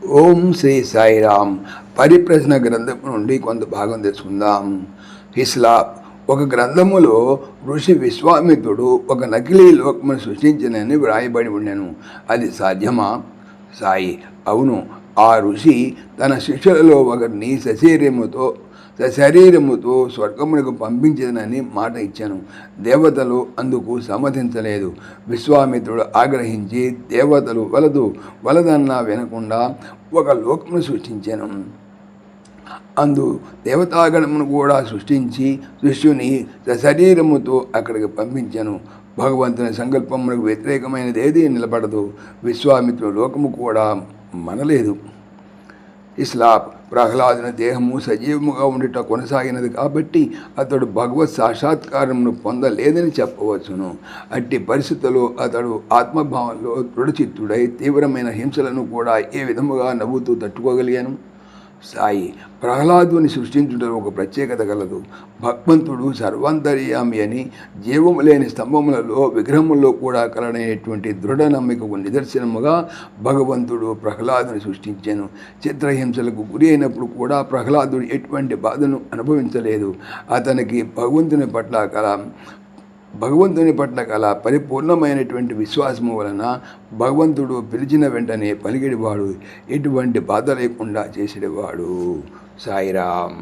ఓం శ్రీ సాయిరామ్. పరిప్రశ్న గ్రంథం నుండి కొంత భాగం తెలుసుకుందాం. హిస్లా ఒక గ్రంథములో ఋషి విశ్వామిత్రుడు ఒక నకిలీ లోకమును సృష్టించినని వ్రాయబడి ఉండెను. అది సాధ్యమా? సాయి: అవును. ఆ ఋషి తన శిష్యులలో ఒకరిని సశరీరముతో స్వర్గమునకు పంపించదనని మాట ఇచ్చాను. దేవతలు అందుకు సమ్మతించలేదు. విశ్వామిత్రుడు ఆగ్రహించి దేవతలు వలదన్నా వినకుండా ఒక లోకమును సృష్టించాను. అందు దేవతాగణమును కూడా సృష్టించి శిష్యుని సశరీరముతో అక్కడికి పంపించాను. భగవంతుని సంకల్పమునకు వ్యతిరేకమైనది ఏదీ నిలబడదు. విశ్వామిత్రుడు లోకము కూడా మనలేదు. ఇస్లాం: ప్రహ్లాదుని దేహము సజీవముగా ఉండుట కొనసాగినది కాబట్టి అతడు భగవత్ సాక్షాత్కారమును పొందలేదని చెప్పవచ్చును. అట్టి పరిస్థితుల్లో అతడు ఆత్మభావంలో దృఢచిత్తుడై తీవ్రమైన హింసలను కూడా ఏ విధముగా నవ్వుతూ తట్టుకోగలిగాను? సాయి: ప్రహ్లాదుని సృష్టించుటలో ఒక ప్రత్యేకత కలదు. భగవంతుడు సర్వాంతర్యామి అని జీవము లేని స్తంభములలో విగ్రహముల్లో కూడా కలడనేటువంటి దృఢ నమ్మికకు నిదర్శనముగా భగవంతుడు ప్రహ్లాదుని సృష్టించాను. చిత్రహింసలకు గురి అయినప్పుడు కూడా ప్రహ్లాదుడు ఎటువంటి బాధను అనుభవించలేదు. అతనికి భగవంతుని పట్ల కల పరిపూర్ణమైనటువంటి విశ్వాసము వలన భగవంతుడు పిలిచిన వెంటనే పలికిడివాడు, ఎటువంటి బాధ లేకుండా చేసేవాడు. సాయిరామ్.